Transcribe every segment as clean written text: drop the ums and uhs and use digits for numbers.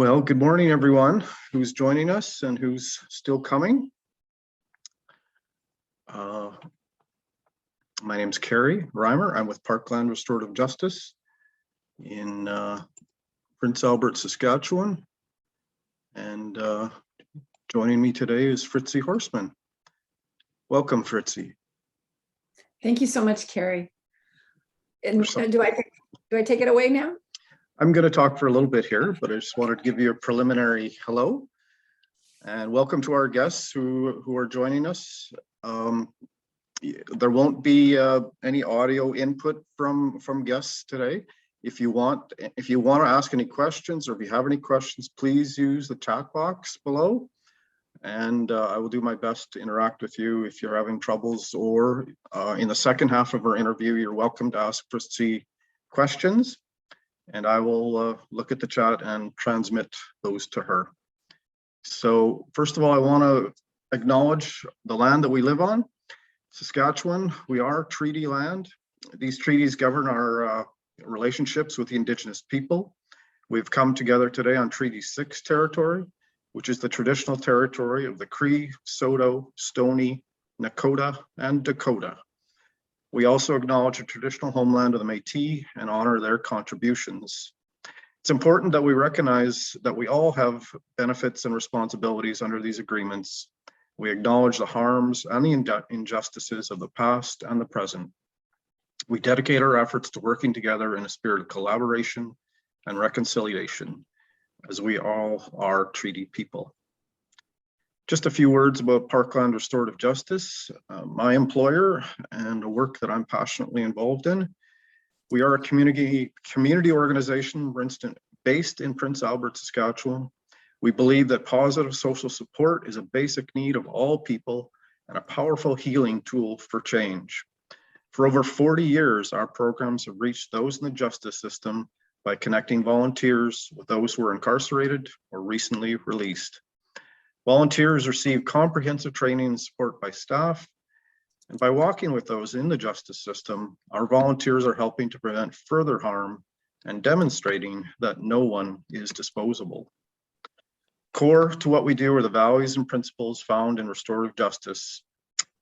Well, good morning, everyone who's joining us and who's still coming. My name's Kerry Reimer. I'm with Parkland Restorative Justice in Prince Albert, Saskatchewan. And joining me today is Fritzi Horstman. Welcome, Fritzi. Thank you so much, Kerry. And do I take it away now? I'm going to talk for a little bit here, but I just wanted to give you a preliminary hello and welcome to our guests who are joining us. There won't be any audio input from guests today. If you want to ask any questions, or if you have any questions, please use the chat box below, and I will do my best to interact with you if you're having troubles. Or in the second half of our interview, you're welcome to ask Fritzi questions, and I will look at the chat and transmit those to her. So first of all, I want to acknowledge the land that we live on. Saskatchewan, we are treaty land. These treaties govern our relationships with the Indigenous people. We've come together today on Treaty 6 territory, which is the traditional territory of the Cree, Saulteaux, Stoney, Nakota, and Dakota. We also acknowledge the traditional homeland of the Métis and honor their contributions. It's important that we recognize that we all have benefits and responsibilities under these agreements. We acknowledge the harms and the injustices of the past and the present. We dedicate our efforts to working together in a spirit of collaboration and reconciliation, as we all are treaty people. Just a few words about Parkland Restorative Justice, my employer, and the work that I'm passionately involved in. We are a community organization based in Prince Albert, Saskatchewan. We believe that positive social support is a basic need of all people and a powerful healing tool for change. For over 40 years, our programs have reached those in the justice system by connecting volunteers with those who are incarcerated or recently released. Volunteers receive comprehensive training and support by staff, and by walking with those in the justice system, our volunteers are helping to prevent further harm and demonstrating that no one is disposable. Core to what we do are the values and principles found in restorative justice.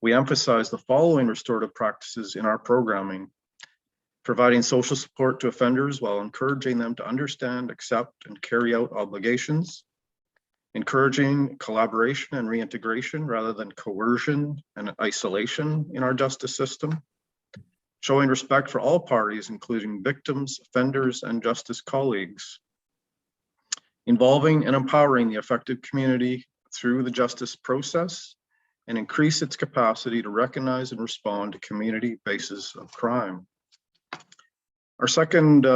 We emphasize the following restorative practices in our programming: providing social support to offenders while encouraging them to understand, accept, and carry out obligations; encouraging collaboration and reintegration rather than coercion and isolation in our justice system; showing respect for all parties, including victims, offenders, and justice colleagues; involving and empowering the affected community through the justice process and increase its capacity to recognize and respond to community bases of crime. Our second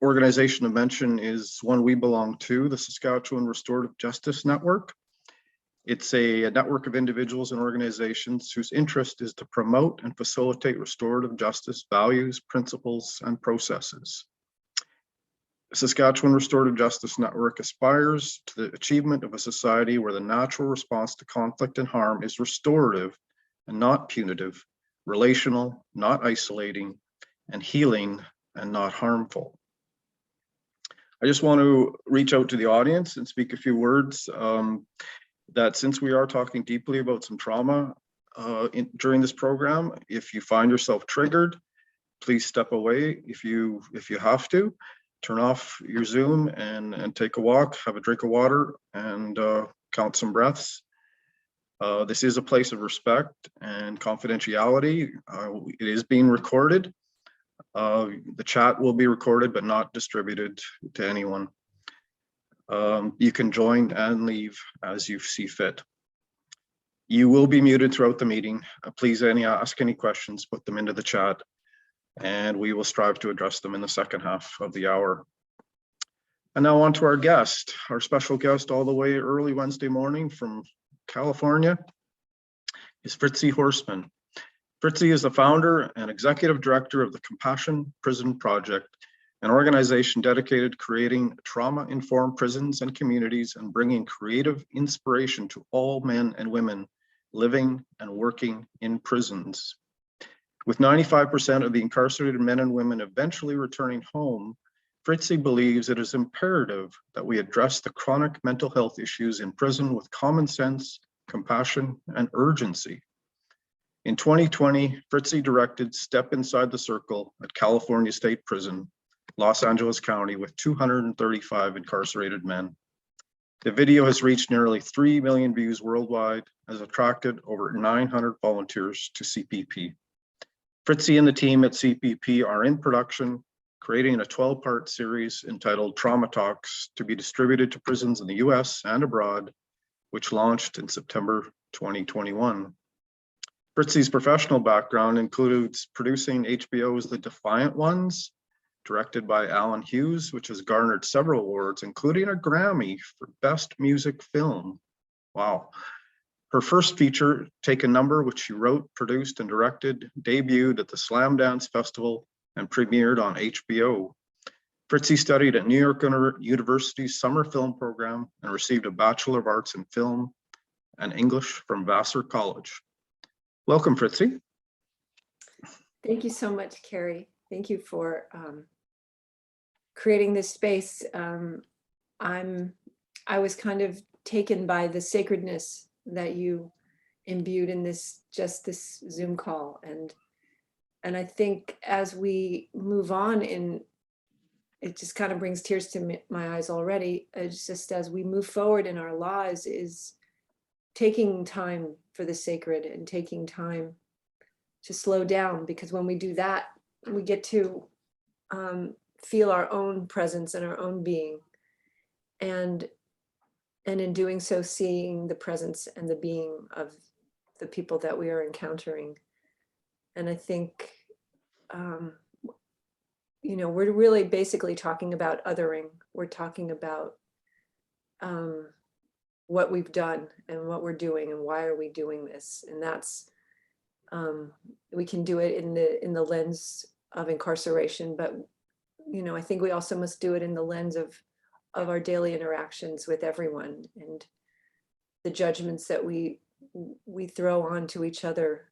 organization to mention is one we belong to, the Saskatchewan Restorative Justice Network. It's a network of individuals and organizations whose interest is to promote and facilitate restorative justice values, principles, and processes. The Saskatchewan Restorative Justice Network aspires to the achievement of a society where the natural response to conflict and harm is restorative and not punitive, relational, not isolating, and healing and not harmful. I just want to reach out to the audience and speak a few words that since we are talking deeply about some trauma during this program, if you find yourself triggered, please step away. If you have to, turn off your Zoom and take a walk, have a drink of water, and count some breaths. This is a place of respect and confidentiality. It is being recorded. The chat will be recorded but not distributed to anyone. You can join and leave as you see fit. You will be muted throughout the meeting. Please ask any questions, put them into the chat, and we will strive to address them in the second half of the hour. And now on to our guest, our special guest all the way early Wednesday morning from California is Fritzi Horstman. Fritzi is the founder and executive director of the Compassion Prison Project, an organization dedicated to creating trauma-informed prisons and communities and bringing creative inspiration to all men and women living and working in prisons. With 95% of the incarcerated men and women eventually returning home, Fritzi believes it is imperative that we address the chronic mental health issues in prison with common sense, compassion, and urgency. In 2020, Fritzi directed Step Inside the Circle at California State Prison, Los Angeles County, with 235 incarcerated men. The video has reached nearly 3 million views worldwide, has attracted over 900 volunteers to CPP. Fritzi and the team at CPP are in production, creating a 12-part series entitled Trauma Talks to be distributed to prisons in the US and abroad, which launched in September 2021. Fritzi's professional background includes producing HBO's The Defiant Ones, directed by Alan Hughes, which has garnered several awards, including a Grammy for Best Music Film. Wow. Her first feature, Take a Number, which she wrote, produced, and directed, debuted at the Slam Dance Festival and premiered on HBO. Fritzi studied at New York University's summer film program and received a Bachelor of Arts in Film and English from Vassar College. Welcome, Fritzi. Thank you so much, Carrie. Thank you for creating this space. I was kind of taken by the sacredness that you imbued in this Zoom call, and I think as we move on, it just kind of brings tears to my eyes already. It's just as we move forward in our lives is taking time for the sacred and taking time to slow down, because when we do that, we get to feel our own presence and our own being, and in doing so, seeing the presence and the being of the people that we are encountering. And I think, we're really basically talking about othering. We're talking about what we've done and what we're doing and why are we doing this. And that's, we can do it in the lens of incarceration, but, I think we also must do it in the lens of our daily interactions with everyone, and the judgments that we throw onto each other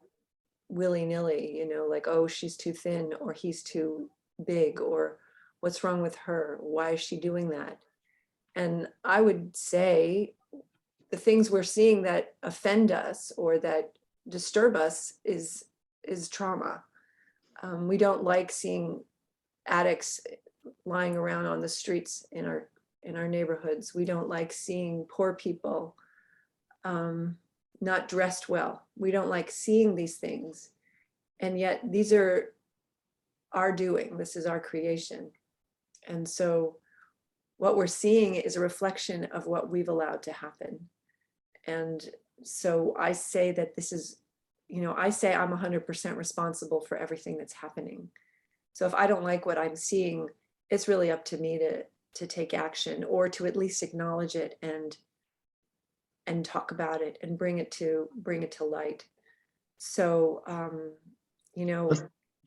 willy-nilly, like, oh, she's too thin, or he's too big, or what's wrong with her? Why is she doing that? And I would say the things we're seeing that offend us or that disturb us is trauma. We don't like seeing addicts lying around on the streets in our neighborhoods. We don't like seeing poor people not dressed well. We don't like seeing these things. And yet these are our doing. This is our creation. And so what we're seeing is a reflection of what we've allowed to happen. And so I say that this is, I say I'm 100% responsible for everything that's happening. So if I don't like what I'm seeing, it's really up to me to take action, or to at least acknowledge it and talk about it and bring it to light. So,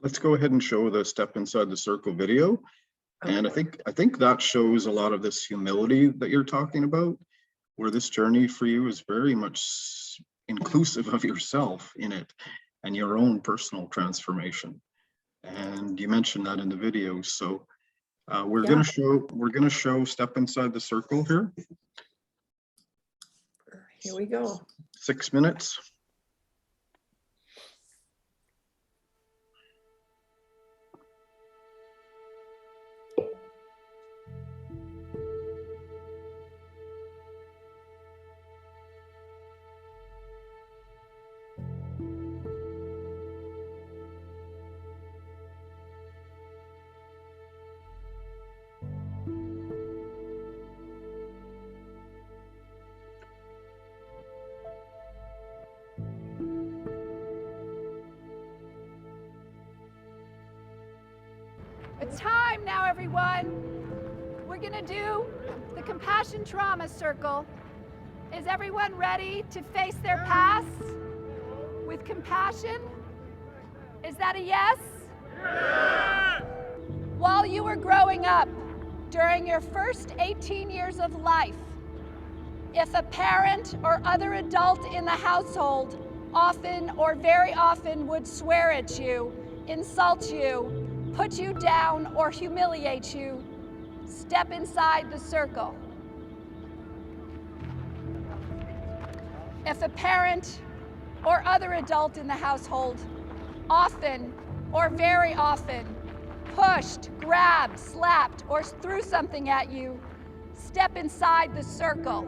Let's go ahead and show the Step Inside the Circle video. Okay. And I think that shows a lot of this humility that you're talking about, where this journey for you is very much inclusive of yourself in it and your own personal transformation. And you mentioned that in the video. So we're going to show Step Inside the Circle here. Here we go. 6 minutes. It's time now, everyone. We're gonna do the Compassion Trauma Circle. Is everyone ready to face their past with compassion? Is that a yes? Yeah! While you were growing up, during your first 18 years of life, if a parent or other adult in the household often or very often would swear at you, insult you, put you down, or humiliate you, step inside the circle. If a parent or other adult in the household often or very often pushed, grabbed, slapped, or threw something at you, step inside the circle.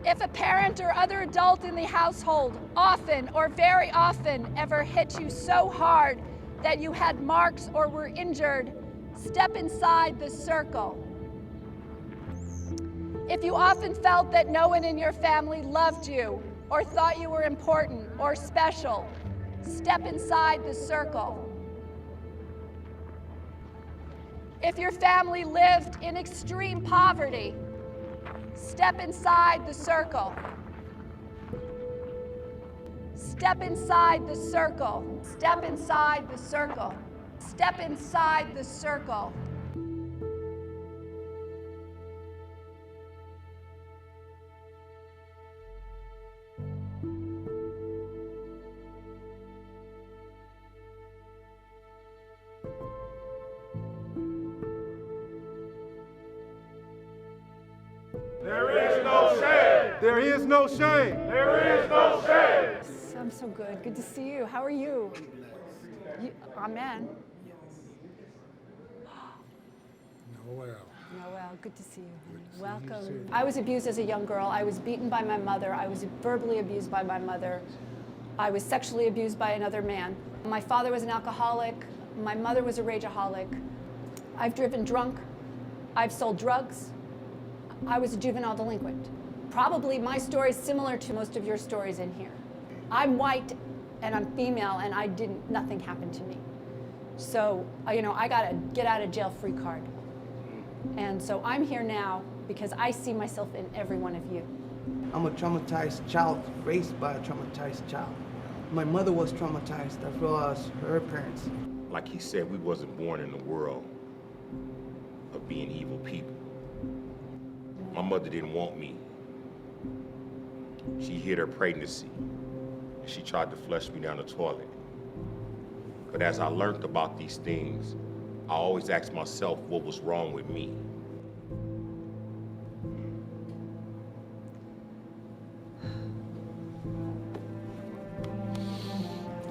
If a parent or other adult in the household often or very often ever hit you so hard that you had marks or were injured, step inside the circle. If you often felt that no one in your family loved you or thought you were important or special, step inside the circle. If your family lived in extreme poverty, step inside the circle. Step inside the circle. Step inside the circle. Step inside the circle. There is no shame. There is no shame. There is no shame. I'm so good. Good to see you. How are you? Amen. Noel, good to see you. Welcome. I was abused as a young girl. I was beaten by my mother. I was verbally abused by my mother. I was sexually abused by another man. My father was an alcoholic. My mother was a rageaholic. I've driven drunk. I've sold drugs. I was a juvenile delinquent. Probably my story is similar to most of your stories in here. I'm white and I'm female and nothing happened to me. So, I got a get out of jail free card. And so I'm here now because I see myself in every one of you. I'm a traumatized child, raised by a traumatized child. My mother was traumatized as well as her parents. Like he said, we wasn't born in the world of being evil people. My mother didn't want me. She hid her pregnancy, and she tried to flush me down the toilet. But as I learned about these things, I always asked myself what was wrong with me.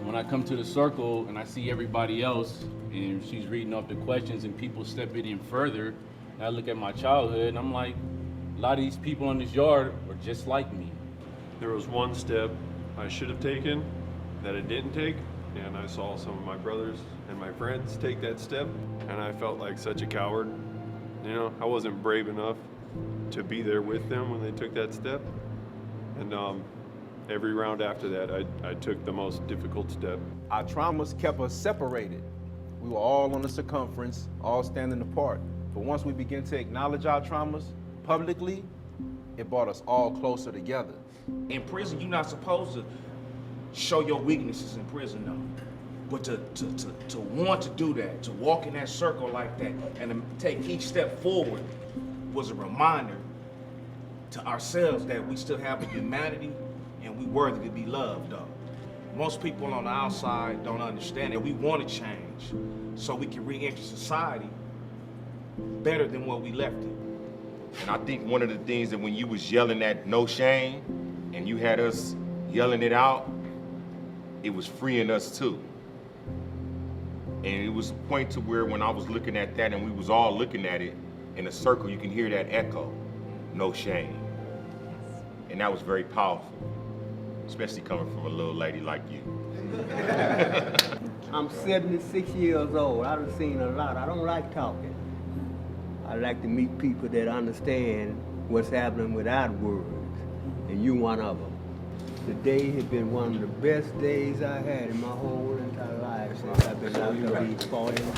When I come to the circle and I see everybody else and she's reading off the questions and people stepping in further, and I look at my childhood and I'm like, a lot of these people in this yard are just like me. There was one step I should have taken that I didn't take, and I saw some of my brothers and my friends take that step, and I felt like such a coward. I wasn't brave enough to be there with them when they took that step. And every round after that, I took the most difficult step. Our traumas kept us separated. We were all on the circumference, all standing apart. But once we began to acknowledge our traumas publicly, it brought us all closer together. In prison, you're not supposed to show your weaknesses in prison, though. But to want to do that, to walk in that circle like that, and to take each step forward was a reminder to ourselves that we still have a humanity and we worthy to be loved, though. Most people on the outside don't understand that we want to change so we can re-enter society better than what we left it. And I think one of the things that when you was yelling that no shame and you had us yelling it out, it was freeing us too. And it was a point to where when I was looking at that and we was all looking at it in a circle, you can hear that echo, no shame. And that was very powerful, especially coming from a little lady like you. I'm 76 years old. I done seen a lot. I don't like talking. I like to meet people that understand what's happening without words, and you one of them. Today has been one of the best days I had in my whole entire life since I've been locked up these 40 years.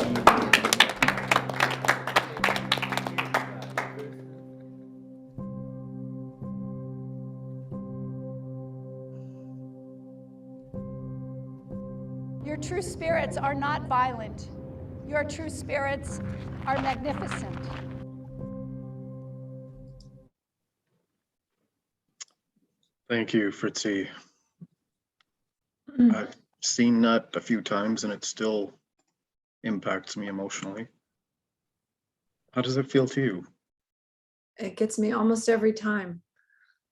Your true spirits are not violent. Your true spirits are magnificent. Thank you, Fritzi. I've seen that a few times and it still impacts me emotionally. How does it feel to you? It gets me almost every time.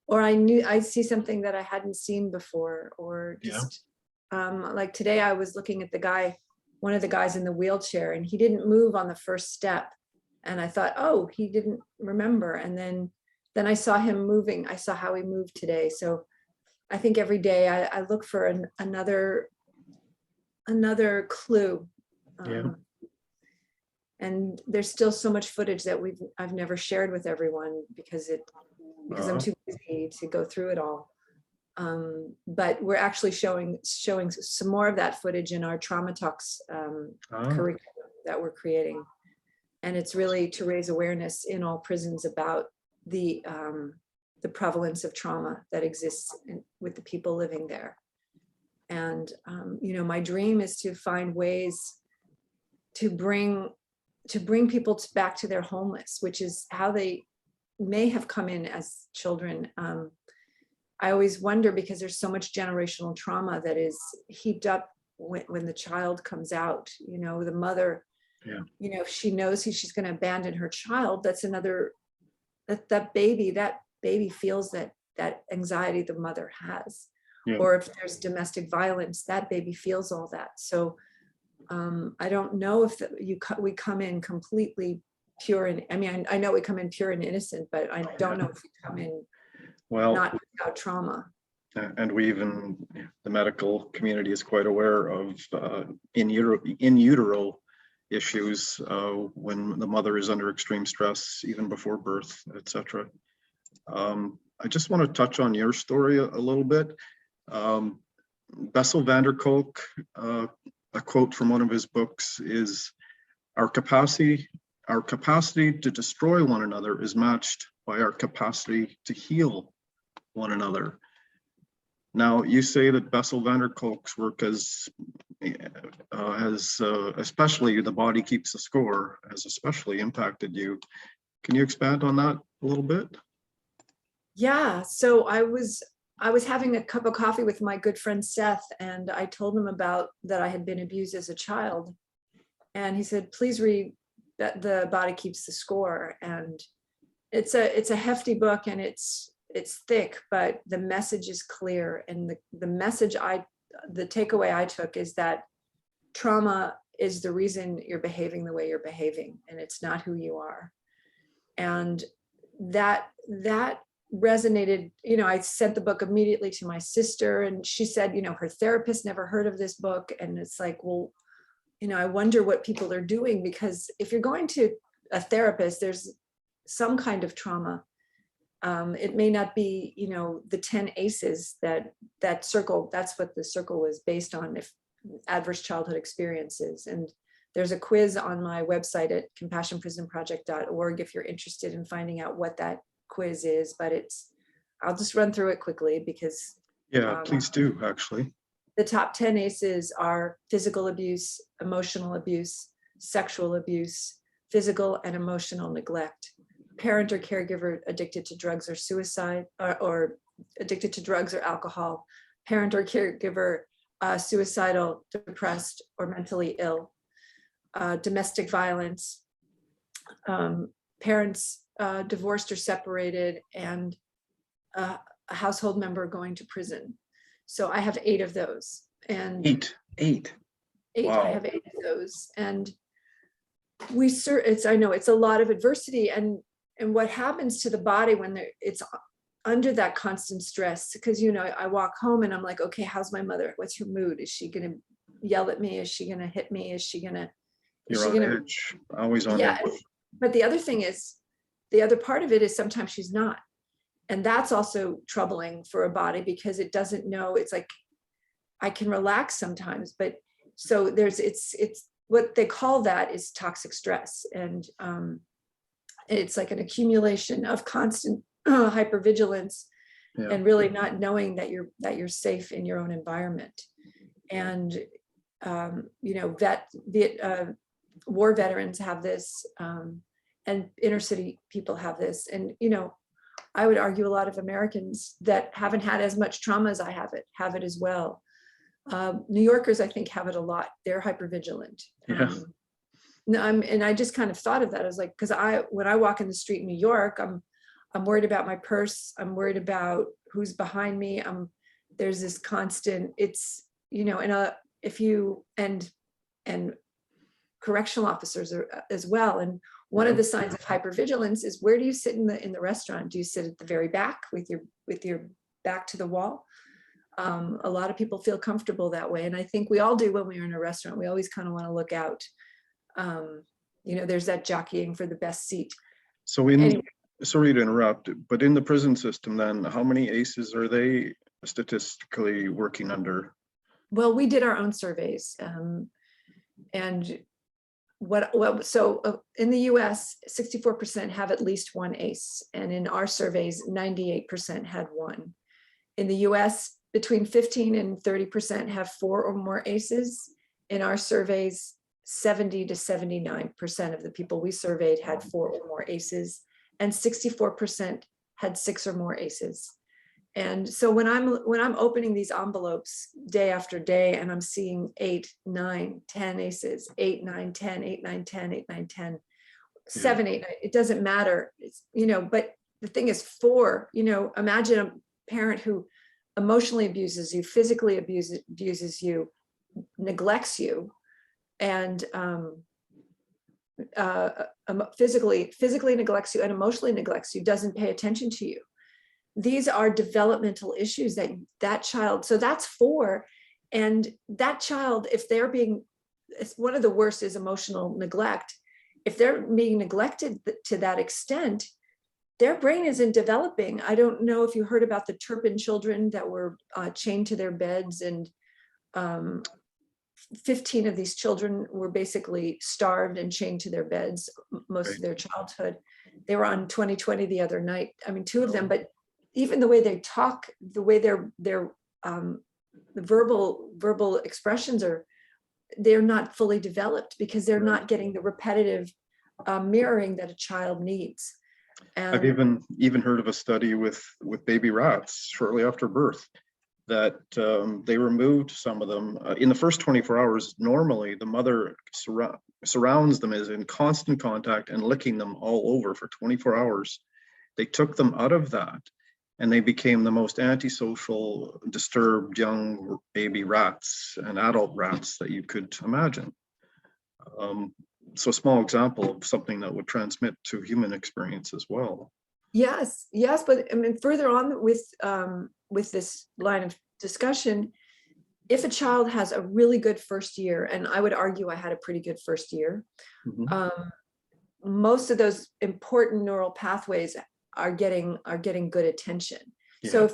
Or I see something that I hadn't seen before, or Yeah. just like today I was looking at one of the guys in the wheelchair, and he didn't move on the first step. And I thought, oh, he didn't remember. And then I saw him moving. I saw how he moved today. So I think every day I look for another clue. Yeah. And there's still so much footage that I've never shared with everyone because I'm too busy to go through it all. But we're actually showing some more of that footage in our Trauma Talks curriculum that we're creating. And it's really to raise awareness in all prisons about the prevalence of trauma that exists with the people living there. And my dream is to find ways to bring people back to their homeless, which is how they may have come in as children. I always wonder, because there's so much generational trauma that is heaped up when the child comes out. The mother, if she knows she's going to abandon her child, that's another, that baby feels that anxiety the mother has. Yeah. Or if there's domestic violence, that baby feels all that. So I don't know if we come in completely pure, and I know we come in pure and innocent, but I don't know if we come in not without trauma. And the medical community is quite aware of in utero issues when the mother is under extreme stress, even before birth, etc. I just want to touch on your story a little bit. Bessel van der Kolk, a quote from one of his books is, our capacity to destroy one another is matched by our capacity to heal one another. Now, you say that Bessel van der Kolk's work has especially The Body Keeps the Score, has especially impacted you. Can you expand on that a little bit? Yeah, so I was having a cup of coffee with my good friend Seth, and I told him about that I had been abused as a child. And he said, please read that The Body Keeps the Score. And it's a hefty book, and it's thick, but the message is clear. And the takeaway I took is that trauma is the reason you're behaving the way you're behaving, and it's not who you are. And that resonated. I sent the book immediately to my sister, and she said, her therapist never heard of this book. And it's like, well, I wonder what people are doing, because if you're going to a therapist, there's some kind of trauma. It may not be, the 10 ACEs that circle, that's what the circle was based on, if adverse childhood experiences. And there's a quiz on my website at compassionprisonproject.org if you're interested in finding out what that quiz is, but I'll just run through it quickly because please do. Actually, the top 10 ACEs are physical abuse, emotional abuse, sexual abuse, physical and emotional neglect, parent or caregiver addicted to drugs or suicide, or addicted to drugs or alcohol, parent or caregiver suicidal, depressed, or mentally ill, domestic violence, parents divorced or separated, and a household member going to prison. So I have 8 of those. And eight. Wow. I have 8 of those. And I know it's a lot of adversity, and what happens to the body when it's under that constant stress, because I walk home and I'm like, okay, how's my mother? What's her mood? Is she gonna yell at me? Is she gonna hit me? You're on edge, always on edge. But the other part of it is sometimes she's not. And that's also troubling for a body, because it doesn't know. It's like, I can relax sometimes, but so it's what they call that is toxic stress. And it's like an accumulation of constant hypervigilance, and really not knowing that you're safe in your own environment. And war veterans have this, and inner city people have this. And I would argue a lot of Americans that haven't had as much trauma as I have it as well. New Yorkers, I think, have it a lot. They're hypervigilant. No, and I just kind of thought of that. I was like, because when I walk in the street in New York, I'm worried about my purse. I'm worried about who's behind me. There's this constant, it's, and if you, and correctional officers as well. And one of the signs of hypervigilance is, where do you sit in the restaurant? Do you sit at the very back with your back to the wall? A lot of people feel comfortable that way. And I think we all do when we're in a restaurant. We always kind of want to look out. There's that jockeying for the best seat. So Anyway. sorry to interrupt, but in the prison system then, how many ACEs are they statistically working under? Well, we did our own surveys. And so in the US, 64% have at least one ACE. And in our surveys, 98% had one. In the US, between 15 and 30% have 4 or more ACEs. In our surveys, 70 to 79% of the people we surveyed had 4 or more ACEs, and 64% had 6 or more ACEs. And so when I'm opening these envelopes day after day, and I'm seeing 8, 9, 10 ACEs, 8, 9, 10, 8, 9, 10, 8, 9, 10, 7, 8, 9, it doesn't matter. It's, but the thing is 4, imagine a parent who emotionally abuses you, physically abuses you, neglects you, and physically neglects you and emotionally neglects you, doesn't pay attention to you. These are developmental issues that child, so that's 4. And that child, if they're one of the worst is emotional neglect. If they're being neglected to that extent, their brain isn't developing. I don't know if you heard about the Turpin children that were chained to their beds, and 15 of these children were basically starved and chained to their beds most of their childhood. They were on 2020 the other night. I mean, 2 of them, but even the way they talk, the way their verbal expressions they're not fully developed because they're not getting the repetitive mirroring that a child needs. And I've even heard of a study with baby rats shortly after birth, that they removed some of them in the first 24 hours. Normally the mother surrounds them, is in constant contact and licking them all over for 24 hours. They took them out of that, and they became the most antisocial, disturbed young baby rats and adult rats that you could imagine. So a small example of something that would transmit to human experience as well. yes, but I mean, further on with this line of discussion, if a child has a really good first year, and I would argue I had a pretty good first year, most of those important neural pathways are getting good attention. Yeah. So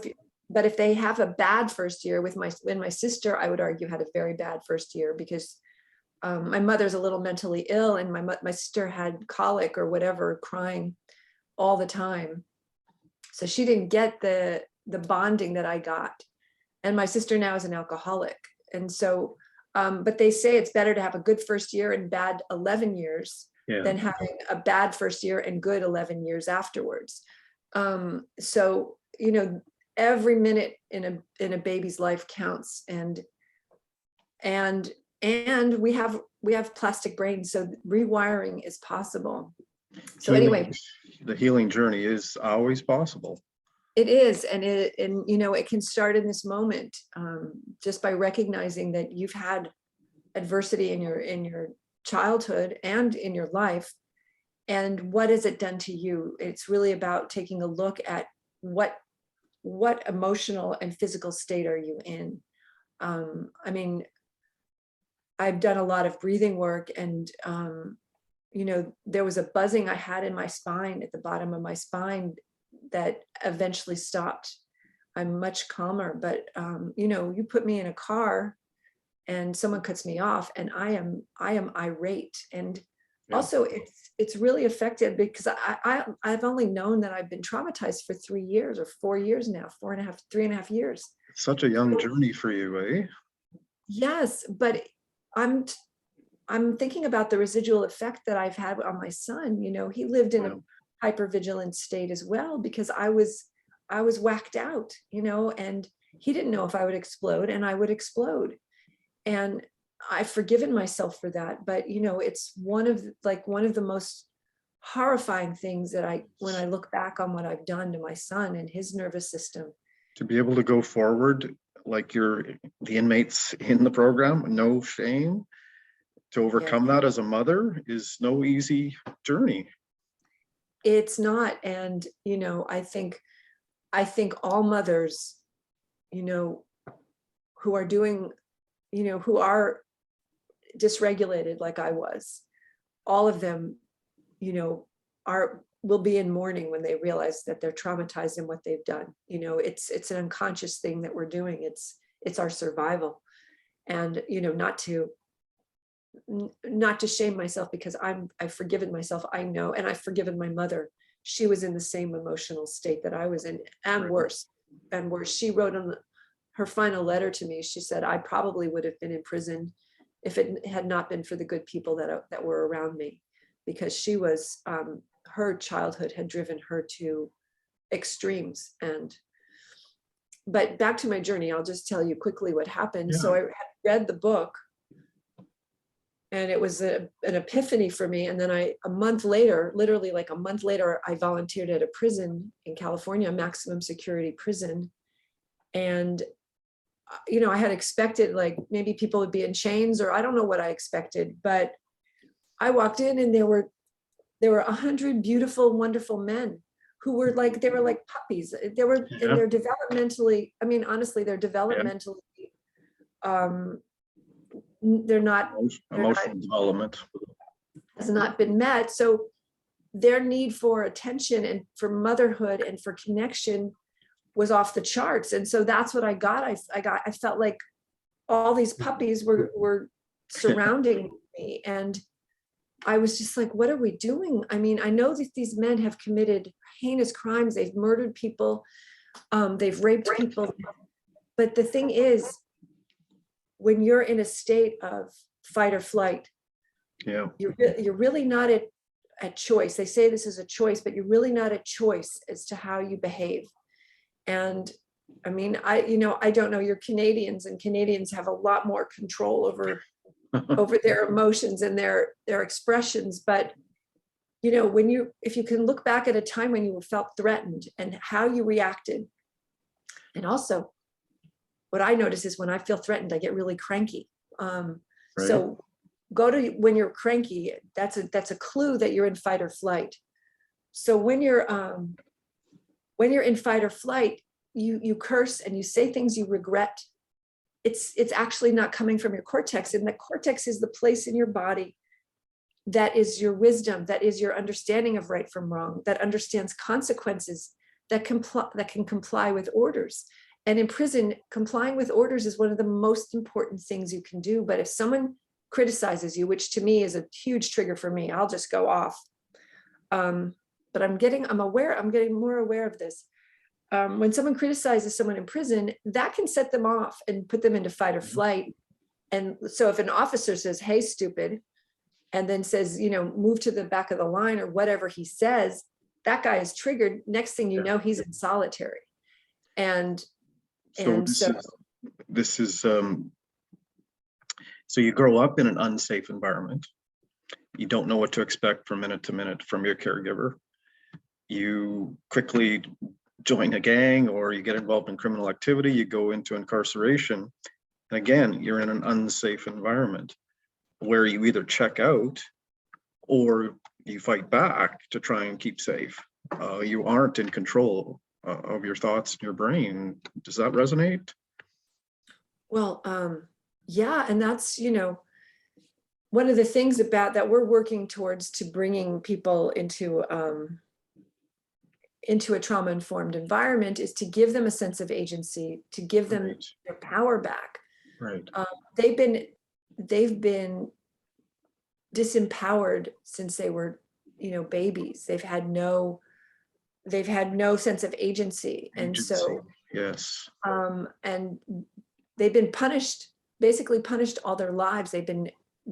if they have a bad first year, when my sister, I would argue, had a very bad first year, because my mother's a little mentally ill, and my sister had colic or whatever, crying all the time. So she didn't get the bonding that I got. And my sister now is an alcoholic. And so, but they say it's better to have a good first year and bad 11 years than having a bad first year and good 11 years afterwards. So, every minute in a baby's life counts, and we have plastic brains, so rewiring is possible. So anyway, the healing journey is always possible. It is, and it can start in this moment, just by recognizing that you've had adversity in your childhood and in your life, and what has it done to you. It's really about taking a look at what emotional and physical state are you in. I mean, I've done a lot of breathing work, and there was a buzzing I had in my spine, at the bottom of my spine, that eventually stopped. I'm much calmer, but you put me in a car and someone cuts me off, and I am irate. And also it's really affected because I've only known that I've been traumatized for 3 years or 4 years now, 3.5 years. Such a young journey for you, eh? Yes, but I'm thinking about the residual effect that I've had on my son. He lived in a hypervigilant state as well, because I was whacked out, and he didn't know if I would explode, and I would explode. And I've forgiven myself for that, but you know, it's one of the most horrifying things that when I look back on what I've done to my son and his nervous system. To be able to go forward like the inmates in the program, no shame, to overcome that as a mother is no easy journey. It's not. And, you know, I think all mothers, you know, who are doing, you know, who are dysregulated like I was, all of them, you know, will be in mourning when they realize that they're traumatized in what they've done. You know, it's an unconscious thing that we're doing. It's our survival. And, you know, not to shame myself, because I've forgiven myself, I know, and I've forgiven my mother. She was in the same emotional state that I was in, and worse. She wrote on her final letter to me, she said, I probably would have been in prison if it had not been for the good people that were around me, because she was, her childhood had driven her to extremes. But back to my journey, I'll just tell you quickly what happened. Yeah. So I had read the book, and it was an epiphany for me. And then a month later, literally like a month later, I volunteered at a prison in California, a maximum security prison. And, you know, I had expected like maybe people would be in chains, or I don't know what I expected, but I walked in and there were 100 beautiful, wonderful men who were like, they were like puppies. They were, and they're developmentally, I mean, honestly, they're developmentally, they're not, emotional development has not been met. So their need for attention and for motherhood and for connection was off the charts. And so that's what I got. I felt like all these puppies were surrounding me. And I was just like, what are we doing? I mean, I know that these men have committed heinous crimes. They've murdered people. They've raped people. But the thing is, when you're in a state of fight or flight, you're really not at choice. They say this is a choice, but you're really not at choice as to how you behave. And I mean, I don't know, you're Canadians, and Canadians have a lot more control over their emotions and their expressions. But, you know, if you can look back at a time when you felt threatened and how you reacted. And also what I notice is when I feel threatened, I get really cranky. So when you're cranky, that's a clue that you're in fight or flight. So when you're in fight or flight, you curse and you say things you regret. It's actually not coming from your cortex, and the cortex is the place in your body that is your wisdom, that is your understanding of right from wrong, that understands consequences, that can comply with orders. And in prison, complying with orders is one of the most important things you can do. But if someone criticizes you, which to me is a huge trigger for me, I'll just go off. But I'm getting more aware of this. When someone criticizes someone in prison, that can set them off and put them into fight or flight. And so if an officer says, hey, stupid, and then says, you know, move to the back of the line, or whatever he says, that guy is triggered. Next thing you know, he's in solitary. And so you grow up in an unsafe environment. You don't know what to expect from minute to minute from your caregiver. You quickly join a gang, or you get involved in criminal activity, you go into incarceration. And again, you're in an unsafe environment where you either check out or you fight back to try and keep safe. You aren't in control of your thoughts and your brain. Does that resonate? Well, yeah, and that's, you know, one of the things about that we're working towards, to bringing people into a trauma-informed environment, is to give them a sense of agency, to give them their power back. Right. They've been disempowered since they were, you know, babies. They've had no sense of agency. And so, yes. And they've been basically punished all their lives. They've been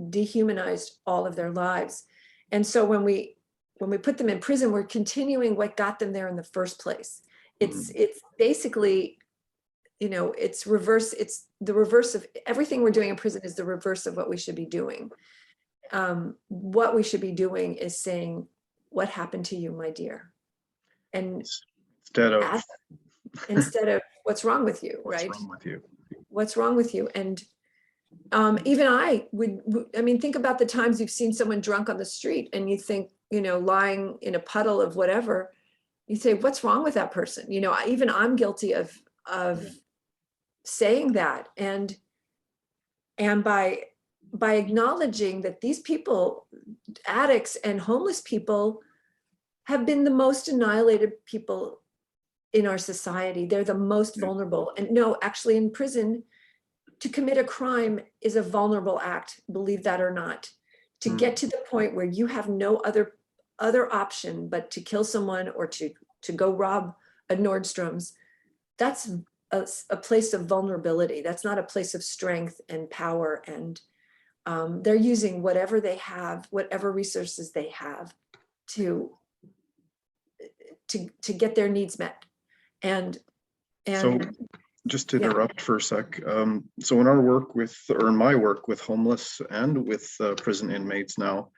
dehumanized all of their lives. And so when we put them in prison, we're continuing what got them there in the first place. It's basically it's reverse. It's the reverse of everything we're doing in prison is the reverse of what we should be doing. What we should be doing is saying, what happened to you, my dear? And instead of what's wrong with you, right? What's wrong with you? What's wrong with you? And even I would, think about the times you've seen someone drunk on the street and you think, lying in a puddle of whatever, you say, what's wrong with that person? Even I'm guilty of saying that. And by acknowledging that these people, addicts and homeless people, have been the most annihilated people in our society. They're the most vulnerable. And no, actually in prison, to commit a crime is a vulnerable act, believe that or not. To get to the point where you have no other option but to kill someone or to go rob a Nordstrom's, that's a place of vulnerability. That's not a place of strength and power. And they're using whatever they have, whatever resources they have to get their needs met. And so just to interrupt for a sec. So in our work in my work with homeless and with prison inmates now,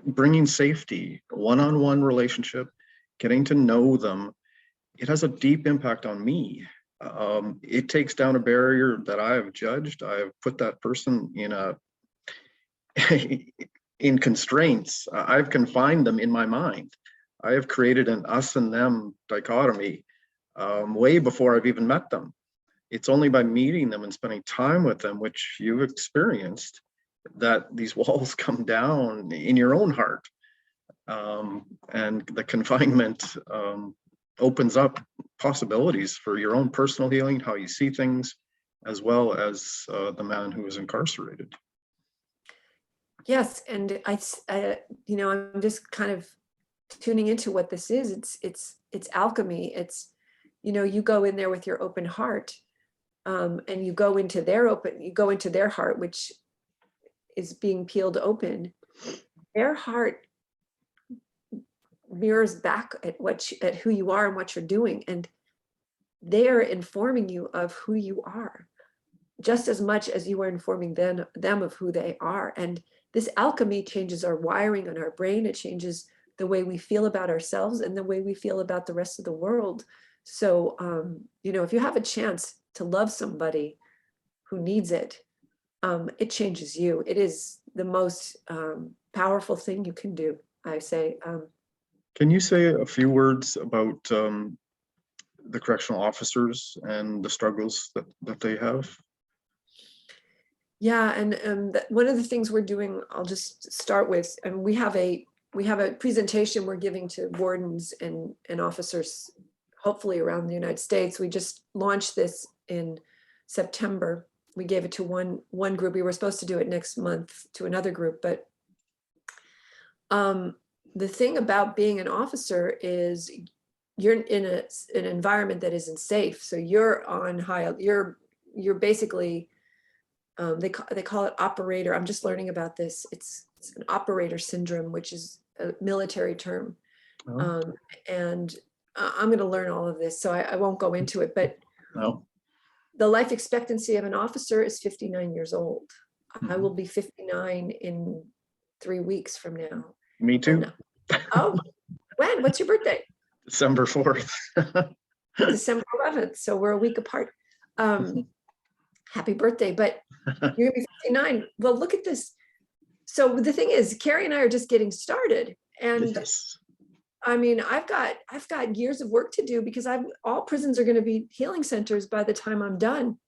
bringing safety, one-on-one relationship, getting to know them, it has a deep impact on me. It takes down a barrier that I have judged. I have put that person in constraints. I've confined them in my mind. I have created an us and them dichotomy way before I've even met them. It's only by meeting them and spending time with them, which you've experienced, that these walls come down in your own heart. And the confinement opens up possibilities for your own personal healing, how you see things, as well as the man who is incarcerated. Yes, and I'm just kind of tuning into what this is. It's alchemy. It's, you go in there with your open heart, and you go into their heart, which is being peeled open. Their heart mirrors back at who you are and what you're doing, and they're informing you of who you are just as much as you are informing them of who they are. And this alchemy changes our wiring in our brain. It changes the way we feel about ourselves and the way we feel about the rest of the world. So if you have a chance to love somebody who needs it, it changes you. It is the most powerful thing you can do, I say. Can you say a few words about the correctional officers and the struggles that they have? Yeah, and one of the things we're doing, I'll just start with, and we have a presentation we're giving to wardens and officers, hopefully around the United States. We just launched this in September. We gave it to one group. We were supposed to do it next month to another group, but the thing about being an officer is you're in an environment that isn't safe. So you're on high. You're basically they call it operator. I'm just learning about this. It's an operator syndrome, which is a military term. Oh. And I'm going to learn all of this, so I won't go into it. But No. The life expectancy of an officer is 59 years old. Mm-hmm. I will be 59 in 3 weeks from now. Me too. Oh, when? What's your birthday? December 4th. December 11th. So we're a week apart. Happy birthday. But you're gonna be 59. Well, look at this. So the thing is, Carrie and I are just getting started. And Yes. I mean, I've got years of work to do, because all prisons are going to be healing centers by the time I'm done.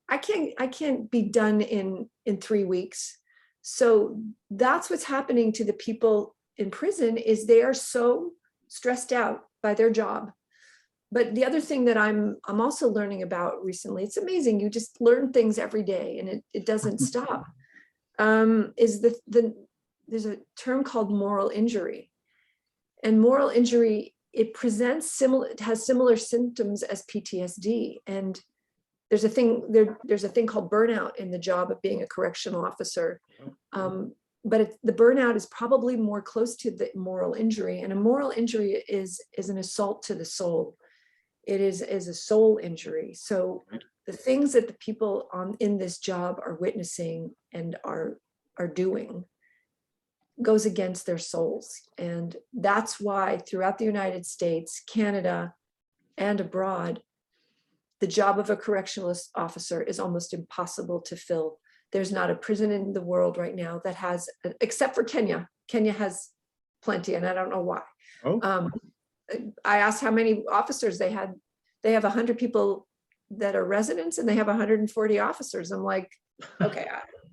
I can't be done in 3 weeks. So that's what's happening to the people in prison, is they are so stressed out by their job. But the other thing that I'm also learning about recently, it's amazing. You just learn things every day, and it doesn't stop. Is there's a term called moral injury. And moral injury, it has similar symptoms as PTSD. And there's a thing called burnout in the job of being a correctional officer. But the burnout is probably more close to the moral injury. And a moral injury is an assault to the soul. is a soul injury. So the things that the people in this job are witnessing and are doing goes against their souls. And that's why throughout the United States, Canada, and abroad, the job of a correctional officer is almost impossible to fill. There's not a prison in the world right now that has, except for Kenya. Kenya has plenty, and I don't know why. Oh, I asked how many officers they had. They have 100 people that are residents, and they have 140 officers. I'm like, okay,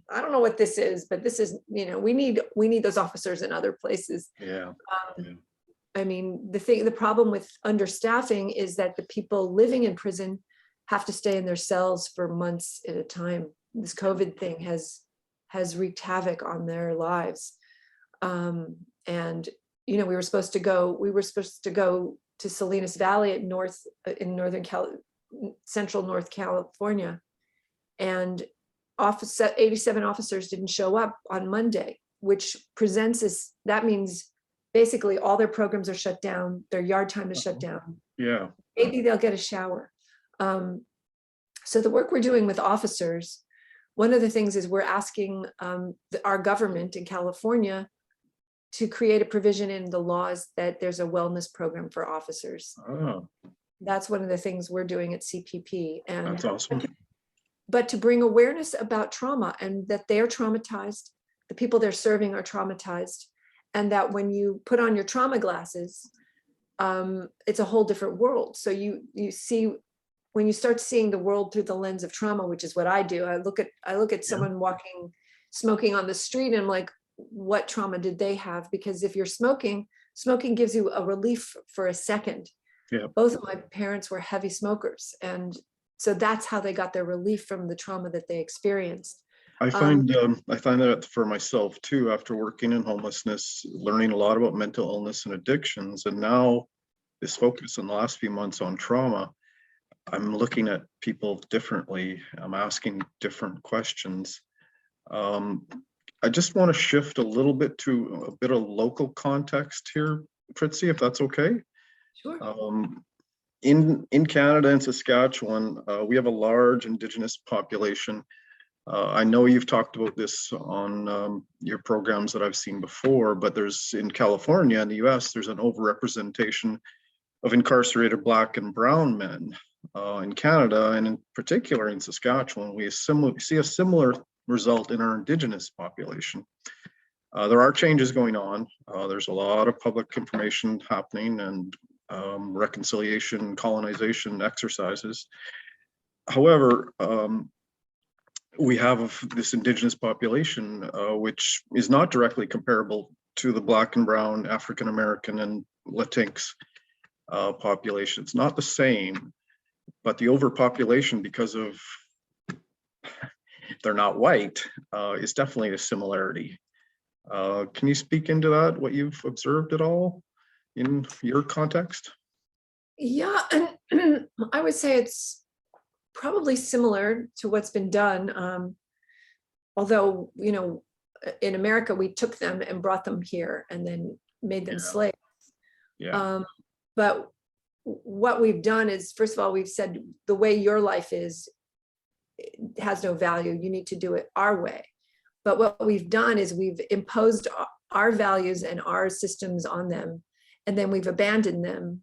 I don't know what this is, but this is, we need those officers in other places. yeah. I mean, the problem with understaffing is that the people living in prison have to stay in their cells for months at a time. This COVID thing has wreaked havoc on their lives. And we were supposed to go to Salinas Valley in central North California, and 87 officers didn't show up on Monday, which that means basically all their programs are shut down, their yard time is shut down. Yeah. Maybe they'll get a shower. So the work we're doing with officers, one of the things is we're asking our government in California to create a provision in the laws that there's a wellness program for officers. Oh, That's one of the things we're doing at CPP. And that's awesome. but to bring awareness about trauma, and that they're traumatized, the people they're serving are traumatized, and that when you put on your trauma glasses, it's a whole different world. So you see, when you start seeing the world through the lens of trauma, which is what I do, I look at someone walking, smoking on the street, and I'm like, what trauma did they have? Because if you're smoking gives you a relief for a second. Yeah. Both of my parents were heavy smokers, and so that's how they got their relief from the trauma that they experienced. I find that for myself too, after working in homelessness, learning a lot about mental illness and addictions, and now this focus in the last few months on trauma, I'm looking at people differently. I'm asking different questions. I just want to shift a little bit to a bit of local context here, Fritzi, if that's okay. Sure. In Canada and Saskatchewan, we have a large Indigenous population. I know you've talked about this on your programs that I've seen before, but in California and the US, there's an overrepresentation of incarcerated Black and Brown men. In Canada, and in particular in Saskatchewan, we see a similar result in our Indigenous population. There are changes going on. There's a lot of public information happening, and reconciliation, colonization exercises. However, we have this Indigenous population, which is not directly comparable to the Black and Brown, African American, and Latinx population. It's not the same, but the overpopulation, because of they're not white, is definitely a similarity. Can you speak into that, what you've observed at all in your context? Yeah, and I would say it's probably similar to what's been done. Although, in America, we took them and brought them here and then made them slaves. Yeah. But what we've done is, first of all, we've said the way your life is has no value. You need to do it our way. But what we've done is we've imposed our values and our systems on them, and then we've abandoned them.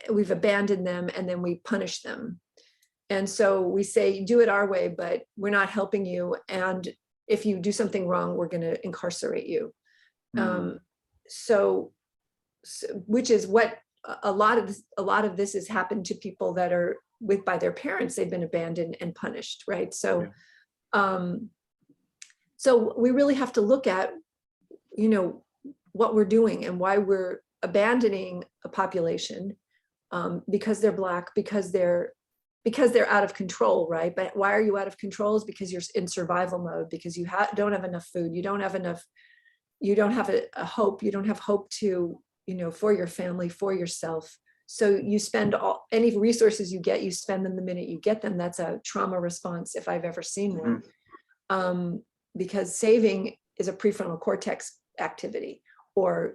And then we punish them. And so we say, do it our way, but we're not helping you. And if you do something wrong, we're going to incarcerate you. So which is what a lot of this has happened to people that are by their parents. They've been abandoned and punished, right? So, so we really have to look at, what we're doing and why we're abandoning a population, because they're Black, because they're out of control, right? But why are you out of control? Is because you're in survival mode, because you don't have enough food, you don't have a hope, you don't have hope to, for your family, for yourself. So you spend any resources you get, you spend them the minute you get them. That's a trauma response, if I've ever seen one. Because saving is a prefrontal cortex activity, or